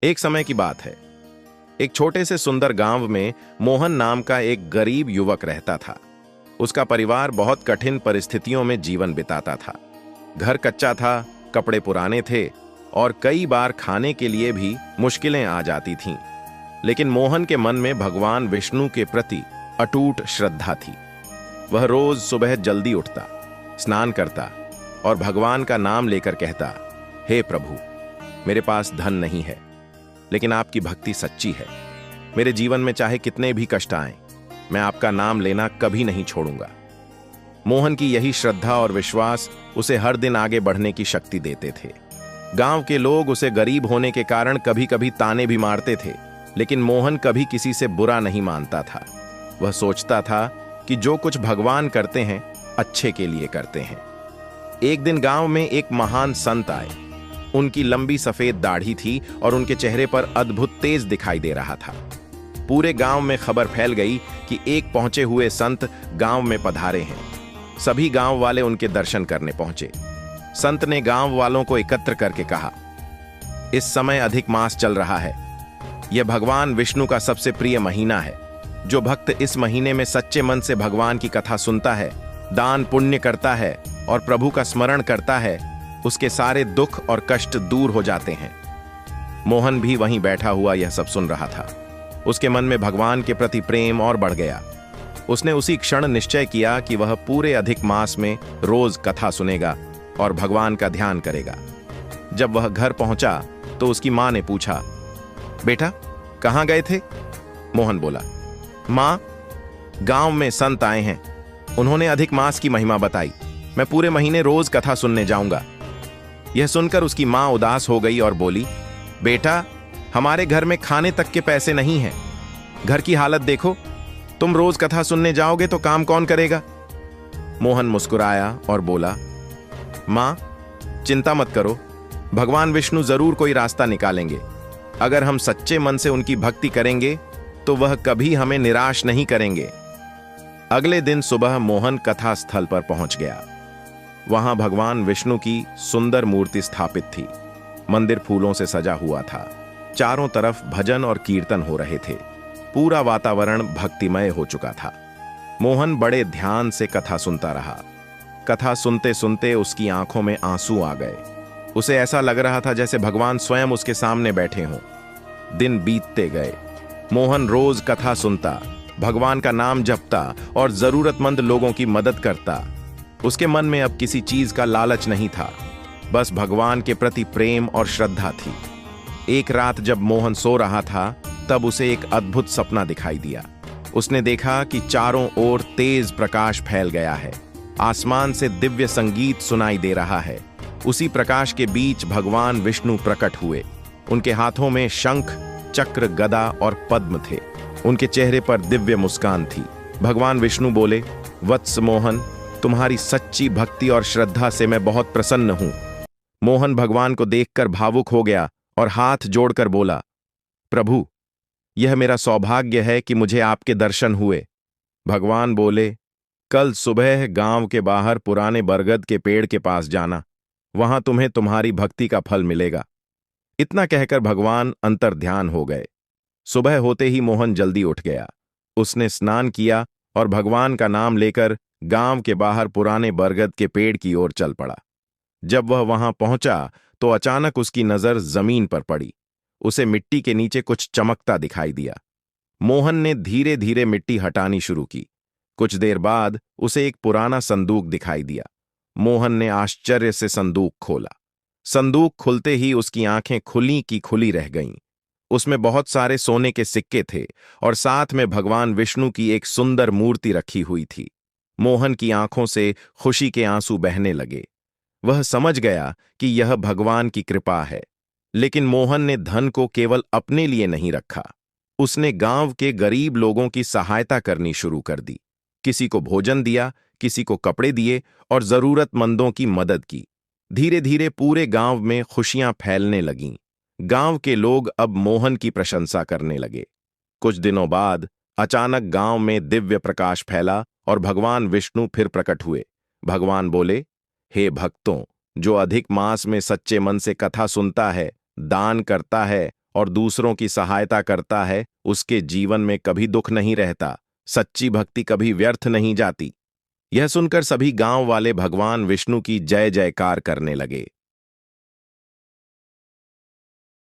एक समय की बात है। एक छोटे से सुंदर गांव में मोहन नाम का एक गरीब युवक रहता था। उसका परिवार बहुत कठिन परिस्थितियों में जीवन बिताता था। घर कच्चा था, कपड़े पुराने थे और कई बार खाने के लिए भी मुश्किलें आ जाती थीं। लेकिन मोहन के मन में भगवान विष्णु के प्रति अटूट श्रद्धा थी। वह रोज सुबह जल्दी उठता, स्नान करता और भगवान का नाम लेकर कहता, हे प्रभु, मेरे पास धन नहीं है, लेकिन आपकी भक्ति सच्ची है। मेरे जीवन में चाहे कितने भी कष्ट आएं, मैं आपका नाम लेना कभी नहीं छोड़ूंगा। मोहन की यही श्रद्धा और विश्वास उसे हर दिन आगे बढ़ने की शक्ति देते थे। गांव के लोग उसे गरीब होने के कारण कभी कभी ताने भी मारते थे, लेकिन मोहन कभी किसी से बुरा नहीं मानता था। वह सोचता था कि जो कुछ भगवान करते हैं अच्छे के लिए करते हैं। एक दिन गांव में एक महान संत आए। उनकी लंबी सफेद दाढ़ी थी और उनके चेहरे पर अद्भुत तेज दिखाई दे रहा था। पूरे गांव में खबर फैल गई कि एक पहुंचे हुए संत गांव में पधारे हैं। सभी गांव वाले उनके दर्शन करने पहुंचे। संत ने गांव वालों को एकत्र करके कहा, इस समय अधिक मास चल रहा है। यह भगवान विष्णु का सबसे प्रिय महीना है। जो भक्त इस महीने में सच्चे मन से भगवान की कथा सुनता है, दान पुण्य करता है और प्रभु का स्मरण करता है, उसके सारे दुख और कष्ट दूर हो जाते हैं। मोहन भी वहीं बैठा हुआ यह सब सुन रहा था। उसके मन में भगवान के प्रति प्रेम और बढ़ गया। उसने उसी क्षण निश्चय किया कि वह पूरे अधिक मास में रोज कथा सुनेगा और भगवान का ध्यान करेगा। जब वह घर पहुंचा तो उसकी मां ने पूछा, बेटा कहां गए थे? मोहन बोला, मां, गांव में संत आए हैं। उन्होंने अधिक मास की महिमा बताई। मैं पूरे महीने रोज कथा सुनने जाऊंगा। यह सुनकर उसकी मां उदास हो गई और बोली, बेटा, हमारे घर में खाने तक के पैसे नहीं हैं। घर की हालत देखो। तुम रोज कथा सुनने जाओगे तो काम कौन करेगा? मोहन मुस्कुराया और बोला, मां, चिंता मत करो। भगवान विष्णु जरूर कोई रास्ता निकालेंगे। अगर हम सच्चे मन से उनकी भक्ति करेंगे तो वह कभी हमें निराश नहीं करेंगे। अगले दिन सुबह मोहन कथा स्थल पर पहुंच गया। वहां भगवान विष्णु की सुंदर मूर्ति स्थापित थी। मंदिर फूलों से सजा हुआ था। चारों तरफ भजन और कीर्तन हो रहे थे। पूरा वातावरण भक्तिमय हो चुका था। मोहन बड़े ध्यान से कथा सुनता रहा। कथा सुनते सुनते उसकी आंखों में आंसू आ गए। उसे ऐसा लग रहा था जैसे भगवान स्वयं उसके सामने बैठे हों। दिन बीतते गए। मोहन रोज कथा सुनता, भगवान का नाम जपता और जरूरतमंद लोगों की मदद करता। उसके मन में अब किसी चीज का लालच नहीं था, बस भगवान के प्रति प्रेम और श्रद्धा थी। एक रात जब मोहन सो रहा था, तब उसे एक अद्भुत सपना दिखाई दिया। उसने देखा कि चारों ओर तेज प्रकाश फैल गया है। आसमान से दिव्य संगीत सुनाई दे रहा है। उसी प्रकाश के बीच भगवान विष्णु प्रकट हुए। उनके हाथों में शंख, चक्र, गदा और पद्म थे। उनके चेहरे पर दिव्य मुस्कान थी। भगवान विष्णु बोले, वत्स मोहन, तुम्हारी सच्ची भक्ति और श्रद्धा से मैं बहुत प्रसन्न हूं। मोहन भगवान को देखकर भावुक हो गया और हाथ जोड़कर बोला, प्रभु, यह मेरा सौभाग्य है कि मुझे आपके दर्शन हुए। भगवान बोले, कल सुबह गांव के बाहर पुराने बरगद के पेड़ के पास जाना। वहां तुम्हें तुम्हारी भक्ति का फल मिलेगा। इतना कहकर भगवान अंतर्ध्यान हो गए। सुबह होते ही मोहन जल्दी उठ गया। उसने स्नान किया और भगवान का नाम लेकर गांव के बाहर पुराने बरगद के पेड़ की ओर चल पड़ा। जब वह वहां पहुंचा तो अचानक उसकी नजर जमीन पर पड़ी। उसे मिट्टी के नीचे कुछ चमकता दिखाई दिया। मोहन ने धीरे धीरे मिट्टी हटानी शुरू की। कुछ देर बाद उसे एक पुराना संदूक दिखाई दिया। मोहन ने आश्चर्य से संदूक खोला। संदूक खुलते ही उसकी आंखें खुली की खुली रह गईं। उसमें बहुत सारे सोने के सिक्के थे और साथ में भगवान विष्णु की एक सुंदर मूर्ति रखी हुई थी। मोहन की आंखों से खुशी के आंसू बहने लगे। वह समझ गया कि यह भगवान की कृपा है। लेकिन मोहन ने धन को केवल अपने लिए नहीं रखा। उसने गांव के गरीब लोगों की सहायता करनी शुरू कर दी। किसी को भोजन दिया, किसी को कपड़े दिए और जरूरतमंदों की मदद की। धीरे धीरे पूरे गांव में खुशियां फैलने लगीं। गांव के लोग अब मोहन की प्रशंसा करने लगे। कुछ दिनों बाद अचानक गांव में दिव्य प्रकाश फैला और भगवान विष्णु फिर प्रकट हुए। भगवान बोले, हे भक्तों, जो अधिक मास में सच्चे मन से कथा सुनता है, दान करता है और दूसरों की सहायता करता है उसके जीवन में कभी दुख नहीं रहता। सच्ची भक्ति कभी व्यर्थ नहीं जाती। यह सुनकर सभी गांव वाले भगवान विष्णु की जय जयकार करने लगे।